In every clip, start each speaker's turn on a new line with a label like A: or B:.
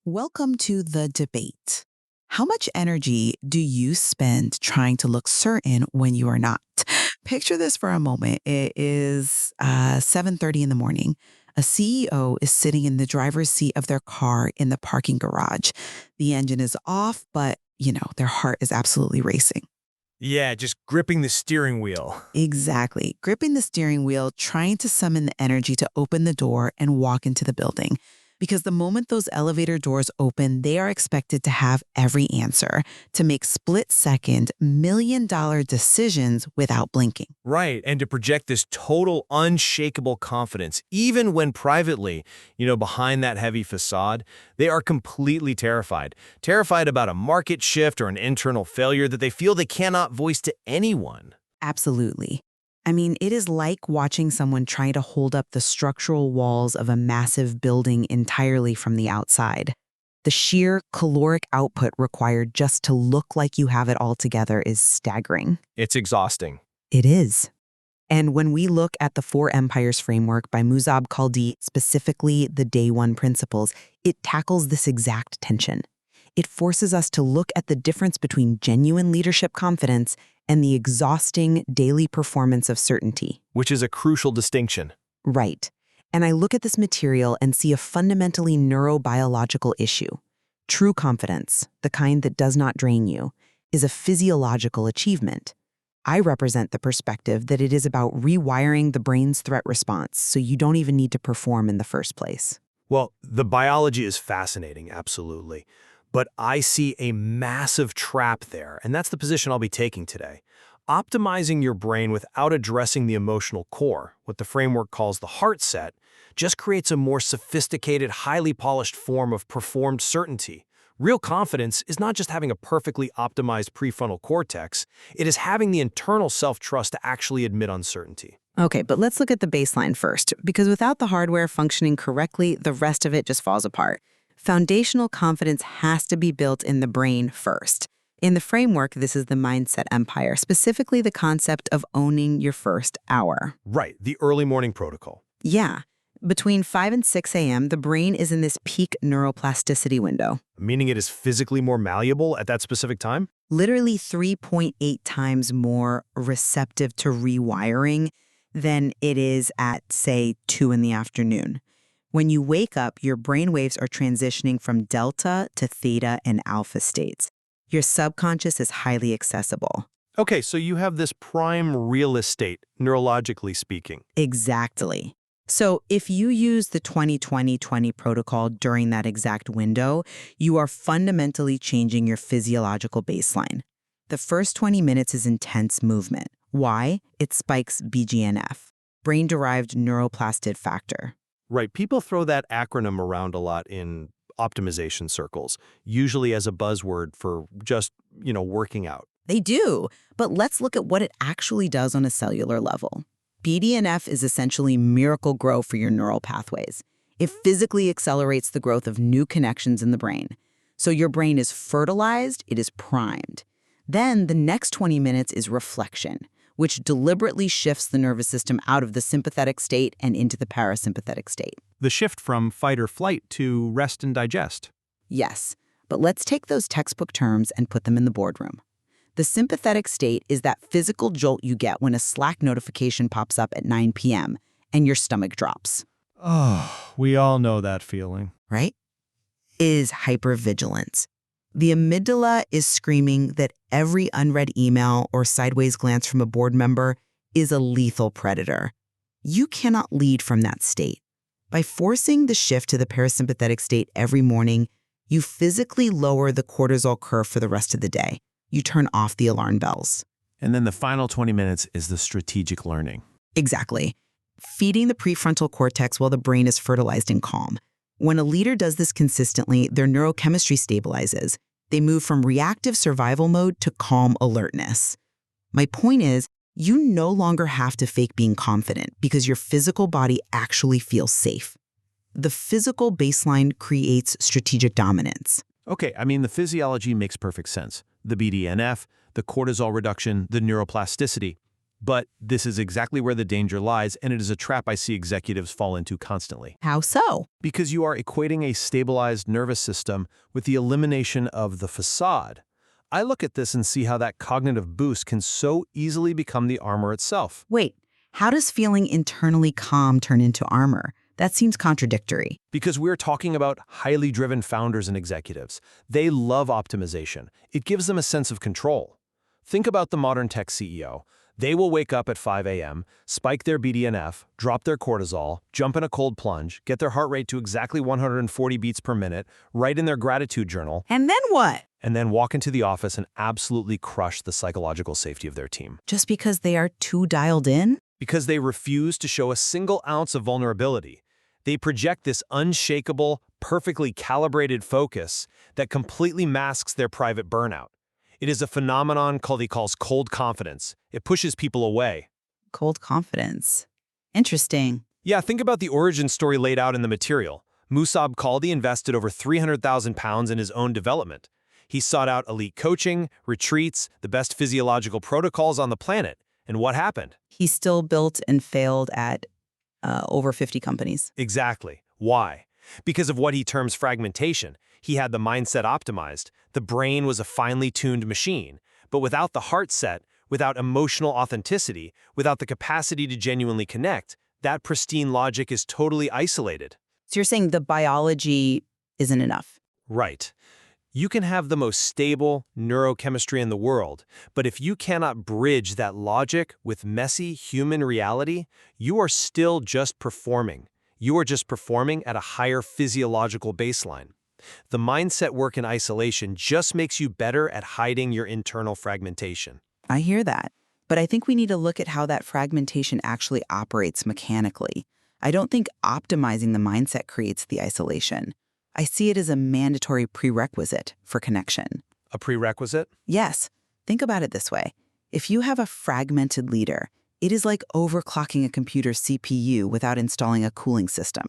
A: Welcome to the debate. How much energy do you spend trying to look certain when you are not? Picture this for a moment. It is 7:30 in the morning. A CEO is sitting in the driver's seat of their car in the parking garage. The engine is off, but their heart is absolutely racing.
B: Yeah, just gripping the steering wheel.
A: Exactly. Gripping the steering wheel, trying to summon the energy to open the door and walk into the building. Because the moment those elevator doors open, they are expected to have every answer, to make split-second, million-dollar decisions without blinking.
B: Right, and to project this total unshakable confidence, even when privately, behind that heavy facade, they are completely terrified. Terrified about a market shift or an internal failure that they feel they cannot voice to anyone.
A: Absolutely. I mean, it is like watching someone try to hold up the structural walls of a massive building entirely from the outside. The sheer caloric output required just to look like you have it all together is staggering.
B: It's exhausting.
A: It is. And when we look at the Four Empires framework by Musab Khaldi, specifically the Day One principles, it tackles this exact tension. It forces us to look at the difference between genuine leadership confidence and the exhausting daily performance of certainty.
B: Which is a crucial distinction.
A: Right. And I look at this material and see a fundamentally neurobiological issue. True confidence, the kind that does not drain you, is a physiological achievement. I represent the perspective that it is about rewiring the brain's threat response so you don't even need to perform in the first place.
B: Well, the biology is fascinating, absolutely. But I see a massive trap there, and that's the position I'll be taking today. Optimizing your brain without addressing the emotional core, what the framework calls the Heartset, just creates a more sophisticated, highly polished form of performed certainty. Real confidence is not just having a perfectly optimized prefrontal cortex, it is having the internal self-trust to actually admit uncertainty.
A: Okay, but let's look at the baseline first, because without the hardware functioning correctly, the rest of it just falls apart. Foundational confidence has to be built in the brain first. In the framework, this is the mindset empire, specifically the concept of owning your first hour.
B: Right, the early morning protocol.
A: Yeah. Between 5 and 6 a.m., the brain is in this peak neuroplasticity window.
B: Meaning it is physically more malleable at that specific time?
A: Literally 3.8 times more receptive to rewiring than it is at, say, 2 in the afternoon. When you wake up, your brain waves are transitioning from delta to theta and alpha states. Your subconscious is highly accessible.
B: Okay, so you have this prime real estate, neurologically speaking.
A: Exactly. So if you use the 20-20-20 protocol during that exact window, you are fundamentally changing your physiological baseline. The first 20 minutes is intense movement. Why? It spikes BGNF, brain-derived neuroplastic factor.
B: Right, people throw that acronym around a lot in optimization circles, usually as a buzzword for just, working out.
A: They do, but let's look at what it actually does on a cellular level. BDNF is essentially miracle grow for your neural pathways. It physically accelerates the growth of new connections in the brain. So your brain is fertilized, it is primed. Then the next 20 minutes is reflection, which deliberately shifts the nervous system out of the sympathetic state and into the parasympathetic state.
B: The shift from fight or flight to rest and digest.
A: Yes, but let's take those textbook terms and put them in the boardroom. The sympathetic state is that physical jolt you get when a Slack notification pops up at 9 p.m. and your stomach drops.
B: Oh, we all know that feeling.
A: Right? Is hypervigilance. The amygdala is screaming that every unread email or sideways glance from a board member is a lethal predator. You cannot lead from that state. By forcing the shift to the parasympathetic state every morning, you physically lower the cortisol curve for the rest of the day. You turn off the alarm bells.
B: And then the final 20 minutes is the strategic learning.
A: Exactly. Feeding the prefrontal cortex while the brain is fertilized and calm. When a leader does this consistently, their neurochemistry stabilizes. They move from reactive survival mode to calm alertness. My point is, you no longer have to fake being confident because your physical body actually feels safe. The physical baseline creates strategic dominance.
B: Okay, the physiology makes perfect sense. The BDNF, the cortisol reduction, the neuroplasticity. But this is exactly where the danger lies, and it is a trap I see executives fall into constantly.
A: How so?
B: Because you are equating a stabilized nervous system with the elimination of the facade. I look at this and see how that cognitive boost can so easily become the armor itself.
A: Wait, how does feeling internally calm turn into armor? That seems contradictory.
B: Because we're talking about highly driven founders and executives. They love optimization. It gives them a sense of control. Think about the modern tech CEO. They will wake up at 5 a.m., spike their BDNF, drop their cortisol, jump in a cold plunge, get their heart rate to exactly 140 beats per minute, write in their gratitude journal,
A: And then what?
B: and then walk into the office and absolutely crush the psychological safety of their team.
A: Just because they are too dialed in?
B: Because they refuse to show a single ounce of vulnerability. They project this unshakable, perfectly calibrated focus that completely masks their private burnout. It is a phenomenon he calls cold confidence. It pushes people away.
A: Cold confidence. Interesting.
B: Yeah, think about the origin story laid out in the material. Musab Khaldi invested over 300,000 pounds in his own development. He sought out elite coaching, retreats, the best physiological protocols on the planet. And what happened?
A: He still built and failed at over 50 companies.
B: Exactly. Why? Because of what he terms fragmentation. He had the mindset optimized. The brain was a finely tuned machine. But without the Heartset, without emotional authenticity, without the capacity to genuinely connect, that pristine logic is totally isolated.
A: So you're saying the biology isn't enough?
B: Right. You can have the most stable neurochemistry in the world, but if you cannot bridge that logic with messy human reality, you are still just performing. You are just performing at a higher physiological baseline. The mindset work in isolation just makes you better at hiding your internal fragmentation.
A: I hear that. But I think we need to look at how that fragmentation actually operates mechanically. I don't think optimizing the mindset creates the isolation. I see it as a mandatory prerequisite for connection.
B: A prerequisite?
A: Yes. Think about it this way. If you have a fragmented leader, it is like overclocking a computer's CPU without installing a cooling system.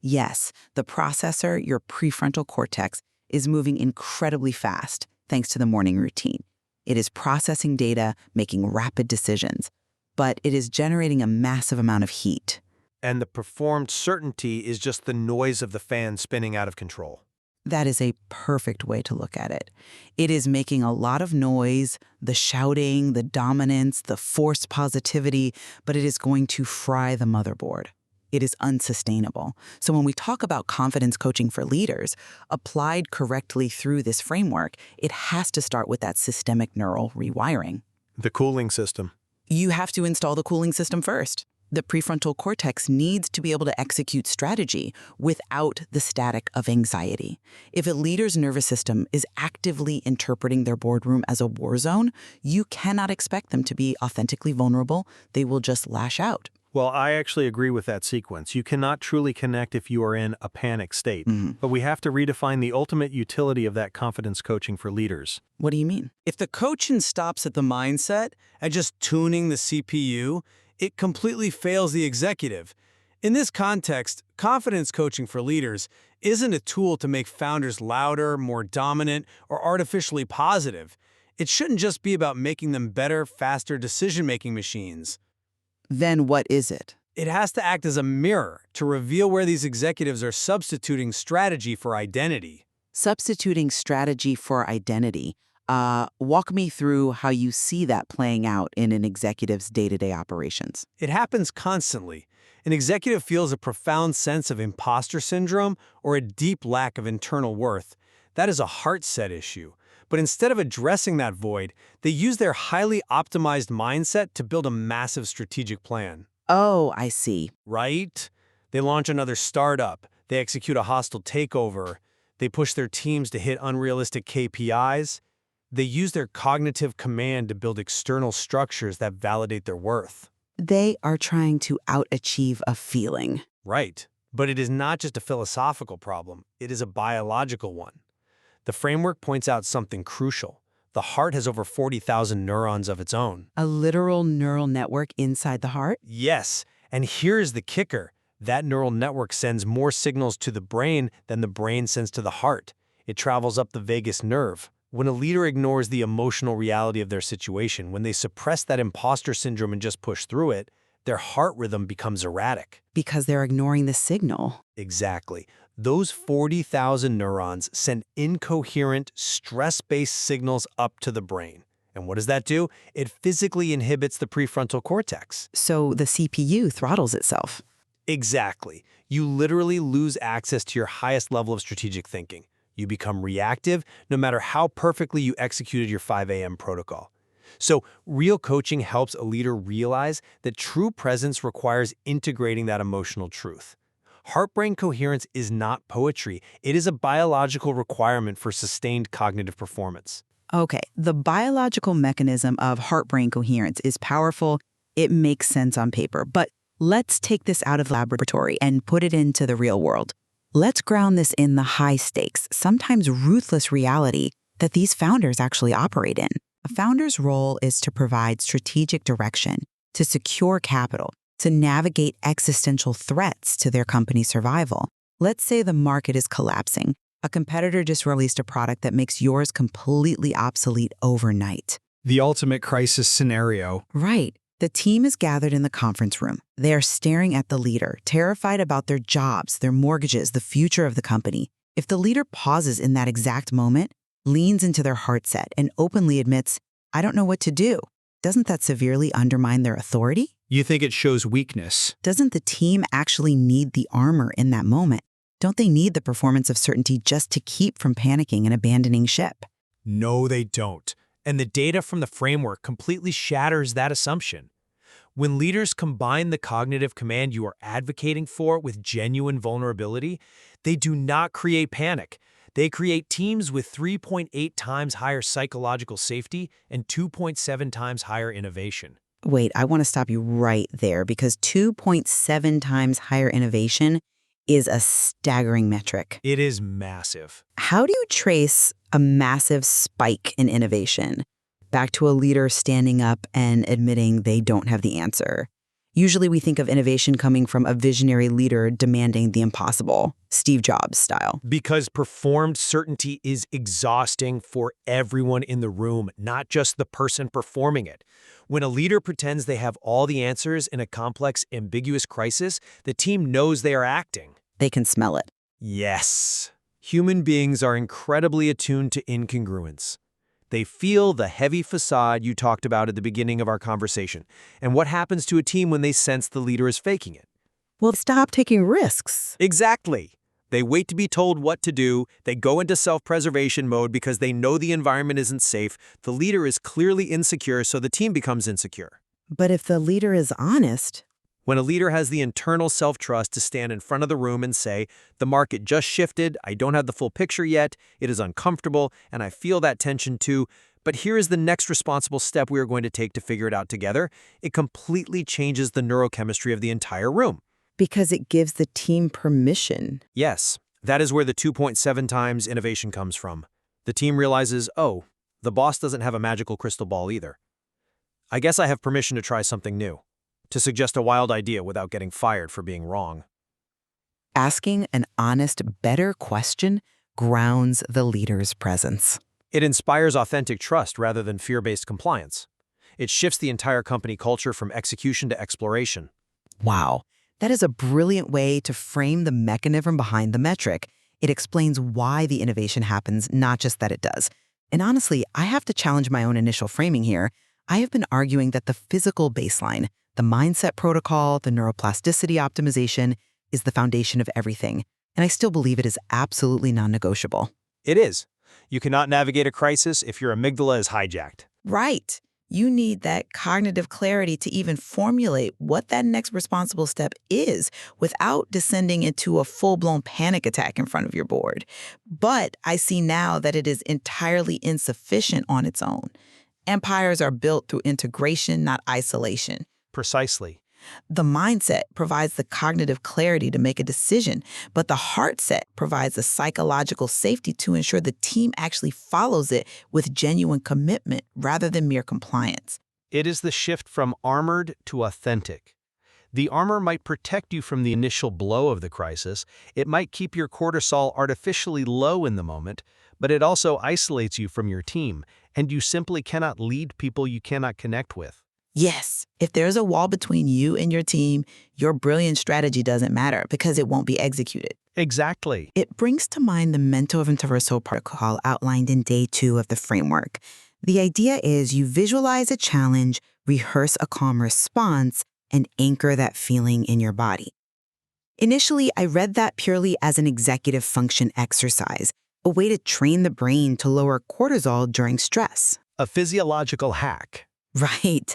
A: Yes, the processor, your prefrontal cortex, is moving incredibly fast thanks to the morning routine. It is processing data, making rapid decisions, but it is generating a massive amount of heat.
B: And the performed certainty is just the noise of the fan spinning out of control.
A: That is a perfect way to look at it. It is making a lot of noise, the shouting, the dominance, the forced positivity, but it is going to fry the motherboard. It is unsustainable. So when we talk about confidence coaching for leaders, applied correctly through this framework, it has to start with that systemic neural rewiring.
B: The cooling system.
A: You have to install the cooling system first. The prefrontal cortex needs to be able to execute strategy without the static of anxiety. If a leader's nervous system is actively interpreting their boardroom as a war zone, you cannot expect them to be authentically vulnerable. They will just lash out.
B: Well, I actually agree with that sequence. You cannot truly connect if you are in a panic state. But we have to redefine the ultimate utility of that confidence coaching for leaders.
A: What do you mean?
C: If the coaching stops at the mindset and just tuning the CPU, it completely fails the executive. In this context, confidence coaching for leaders isn't a tool to make founders louder, more dominant, or artificially positive. It shouldn't just be about making them better, faster decision-making machines.
A: Then what is it?
C: It has to act as a mirror to reveal where these executives are substituting strategy for identity.
A: Substituting strategy for identity. Walk me through how you see that playing out in an executive's day-to-day operations.
C: It happens constantly. An executive feels a profound sense of imposter syndrome or a deep lack of internal worth. That is a Heartset issue. But instead of addressing that void, they use their highly optimized mindset to build a massive strategic plan.
A: Oh, I see.
C: Right? They launch another startup. They execute a hostile takeover. They push their teams to hit unrealistic KPIs. They use their cognitive command to build external structures that validate their worth.
A: They are trying to out-achieve a feeling.
C: Right. But it is not just a philosophical problem. It is a biological one. The framework points out something crucial. The heart has over 40,000 neurons of its own.
A: A literal neural network inside the heart?
C: Yes, and here's the kicker. That neural network sends more signals to the brain than the brain sends to the heart. It travels up the vagus nerve,
B: When a leader ignores the emotional reality of their situation, when they suppress that imposter syndrome and just push through it, their heart rhythm becomes erratic.
A: Because they're ignoring the signal.
B: Exactly. Those 40,000 neurons send incoherent, stress-based signals up to the brain. And what does that do? It physically inhibits the prefrontal cortex.
A: So the CPU throttles itself.
B: Exactly. You literally lose access to your highest level of strategic thinking. You become reactive no matter how perfectly you executed your 5 a.m. protocol. So real coaching helps a leader realize that true presence requires integrating that emotional truth. Heart-brain coherence is not poetry. It is a biological requirement for sustained cognitive performance.
A: Okay, the biological mechanism of heart-brain coherence is powerful. It makes sense on paper, but let's take this out of the laboratory and put it into the real world. Let's ground this in the high-stakes, sometimes ruthless reality that these founders actually operate in. A founder's role is to provide strategic direction, to secure capital, to navigate existential threats to their company's survival. Let's say the market is collapsing. A competitor just released a product that makes yours completely obsolete overnight.
D: The ultimate crisis scenario.
A: Right. The team is gathered in the conference room. They are staring at the leader, terrified about their jobs, their mortgages, the future of the company. If the leader pauses in that exact moment, leans into their Heartset, and openly admits, "I don't know what to do," doesn't that severely undermine their authority?
D: You think it shows weakness.
A: Doesn't the team actually need the armor in that moment? Don't they need the performance of certainty just to keep from panicking and abandoning ship?
B: No, they don't. And the data from the framework completely shatters that assumption. When leaders combine the cognitive command you are advocating for with genuine vulnerability, they do not create panic. They create teams with 3.8 times higher psychological safety and 2.7 times higher innovation.
A: Wait, I want to stop you right there because 2.7 times higher innovation is a staggering metric.
B: It is massive.
A: How do you trace a massive spike in innovation back to a leader standing up and admitting they don't have the answer? Usually we think of innovation coming from a visionary leader demanding the impossible, Steve Jobs style.
B: Because performed certainty is exhausting for everyone in the room, not just the person performing it. When a leader pretends they have all the answers in a complex, ambiguous crisis, the team knows they are acting.
A: They can smell it.
B: Yes. Human beings are incredibly attuned to incongruence. They feel the heavy facade you talked about at the beginning of our conversation. And what happens to a team when they sense the leader is faking it?
A: Well, stop taking risks.
B: Exactly. They wait to be told what to do. They go into self-preservation mode because they know the environment isn't safe. The leader is clearly insecure, so the team becomes insecure.
A: But if the leader is honest,
B: When a leader has the internal self-trust to stand in front of the room and say, "The market just shifted, I don't have the full picture yet, it is uncomfortable, and I feel that tension too, but here is the next responsible step we are going to take to figure it out together," it completely changes the neurochemistry of the entire room.
A: because it gives the team permission.
B: Yes, that is where the 2.7 times innovation comes from. The team realizes, oh, the boss doesn't have a magical crystal ball either. I guess I have permission to try something new, to suggest a wild idea without getting fired for being wrong.
A: Asking an honest, better question grounds the leader's presence.
B: It inspires authentic trust rather than fear-based compliance. It shifts the entire company culture from execution to exploration.
A: Wow, that is a brilliant way to frame the mechanism behind the metric. It explains why the innovation happens, not just that it does. And honestly, I have to challenge my own initial framing here. I have been arguing that the physical baseline, the mindset protocol, the neuroplasticity optimization, is the foundation of everything. And I still believe it is absolutely non-negotiable.
B: It is. You cannot navigate a crisis if your amygdala is hijacked.
A: Right. You need that cognitive clarity to even formulate what that next responsible step is without descending into a full-blown panic attack in front of your board. But I see now that it is entirely insufficient on its own. Empires are built through integration, not isolation.
B: Precisely.
A: The mindset provides the cognitive clarity to make a decision, but the Heartset provides the psychological safety to ensure the team actually follows it with genuine commitment rather than mere compliance.
B: It is the shift from armored to authentic.
E: The armor might protect you from the initial blow of the crisis, it might keep your cortisol artificially low in the moment, but it also isolates you from your team, and you simply cannot lead people you cannot connect with.
A: Yes, if there's a wall between you and your team, your brilliant strategy doesn't matter because it won't be executed.
E: Exactly.
A: It brings to mind the mental reversal protocol outlined in day 2 of the framework. The idea is you visualize a challenge, rehearse a calm response, and anchor that feeling in your body. Initially, I read that purely as an executive function exercise, a way to train the brain to lower cortisol during stress.
E: A physiological hack.
A: Right.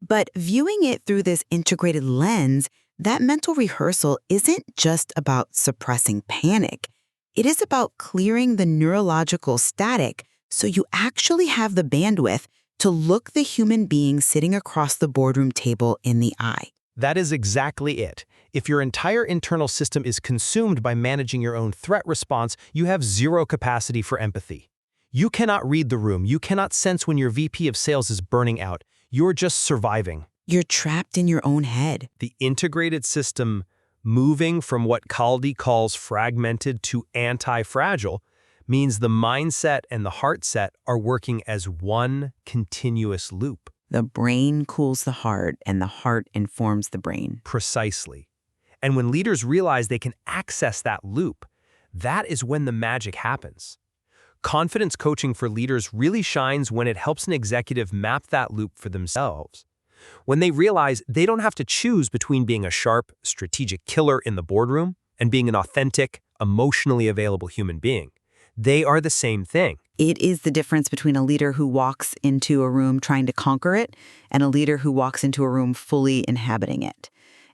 A: But viewing it through this integrated lens, that mental rehearsal isn't just about suppressing panic. It is about clearing the neurological static so you actually have the bandwidth to look the human being sitting across the boardroom table in the eye.
E: That is exactly it. If your entire internal system is consumed by managing your own threat response, you have zero capacity for empathy. You cannot read the room. You cannot sense when your VP of sales is burning out. You're just surviving.
A: You're trapped in your own head.
E: The integrated system, moving from what Caldi calls fragmented to anti-fragile, means the mindset and the Heartset are working as one continuous loop.
A: The brain cools the heart, and the heart informs the brain.
E: Precisely. And when leaders realize they can access that loop, that is when the magic happens. Confidence coaching for leaders really shines when it helps an executive map that loop for themselves. When they realize they don't have to choose between being a sharp, strategic killer in the boardroom and being an authentic, emotionally available human being. They are the same thing.
A: It is the difference between a leader who walks into a room trying to conquer it and a leader who walks into a room fully inhabiting it.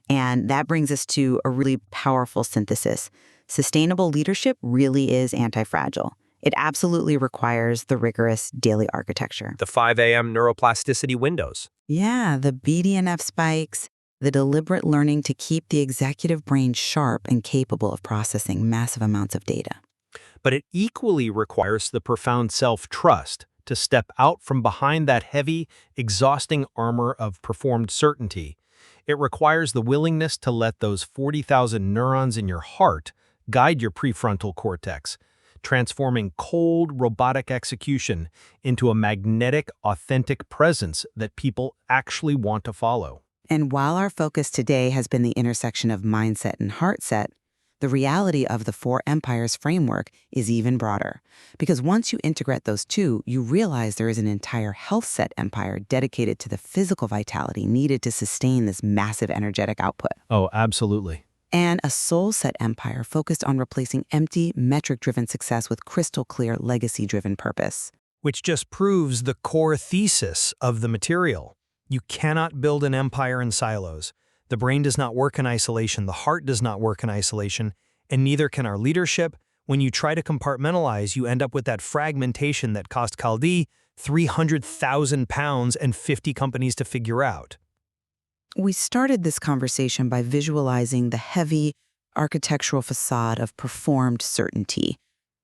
A: And that brings us to a really powerful synthesis. Sustainable leadership really is anti-fragile. It absolutely requires the rigorous daily architecture.
E: The 5 a.m. neuroplasticity windows.
A: Yeah, the BDNF spikes, the deliberate learning to keep the executive brain sharp and capable of processing massive amounts of data.
E: But it equally requires the profound self-trust to step out from behind that heavy, exhausting armor of performed certainty. It requires the willingness to let those 40,000 neurons in your heart guide your prefrontal cortex, transforming cold, robotic execution into a magnetic, authentic presence that people actually want to follow.
A: And while our focus today has been the intersection of mindset and Heartset, the reality of the 4 Empires framework is even broader. Because once you integrate those two, you realize there is an entire Healthset empire dedicated to the physical vitality needed to sustain this massive energetic output.
E: Oh, absolutely.
A: And a Soulset empire focused on replacing empty, metric-driven success with crystal clear, legacy-driven purpose.
B: Which just proves the core thesis of the material. You cannot build an empire in silos. The brain does not work in isolation, the heart does not work in isolation, and neither can our leadership. When you try to compartmentalize, you end up with that fragmentation that cost Caldi 300,000 pounds and 50 companies to figure out.
A: We started this conversation by visualizing the heavy, architectural facade of performed certainty,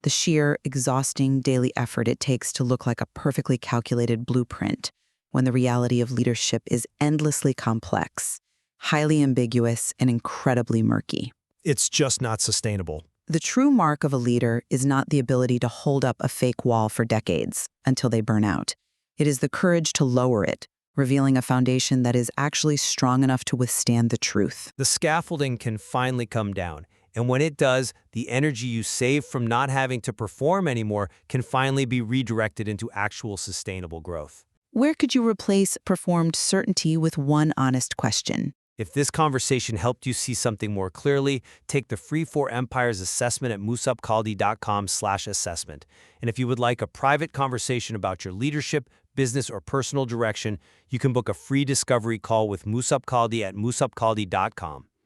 A: the sheer, exhausting daily effort it takes to look like a perfectly calculated blueprint, when the reality of leadership is endlessly complex, highly ambiguous, and incredibly murky.
B: It's just not sustainable.
A: The true mark of a leader is not the ability to hold up a fake wall for decades until they burn out. It is the courage to lower it, revealing a foundation that is actually strong enough to withstand the truth.
B: The scaffolding can finally come down, and when it does, the energy you save from not having to perform anymore can finally be redirected into actual sustainable growth.
A: Where could you replace performed certainty with one honest question?
B: If this conversation helped you see something more clearly, take the free 4 Empires assessment at moosupkaldi.com/assessment. And if you would like a private conversation about your leadership, business, or personal direction, you can book a free discovery call with Moosupkaldi at moosupkaldi.com.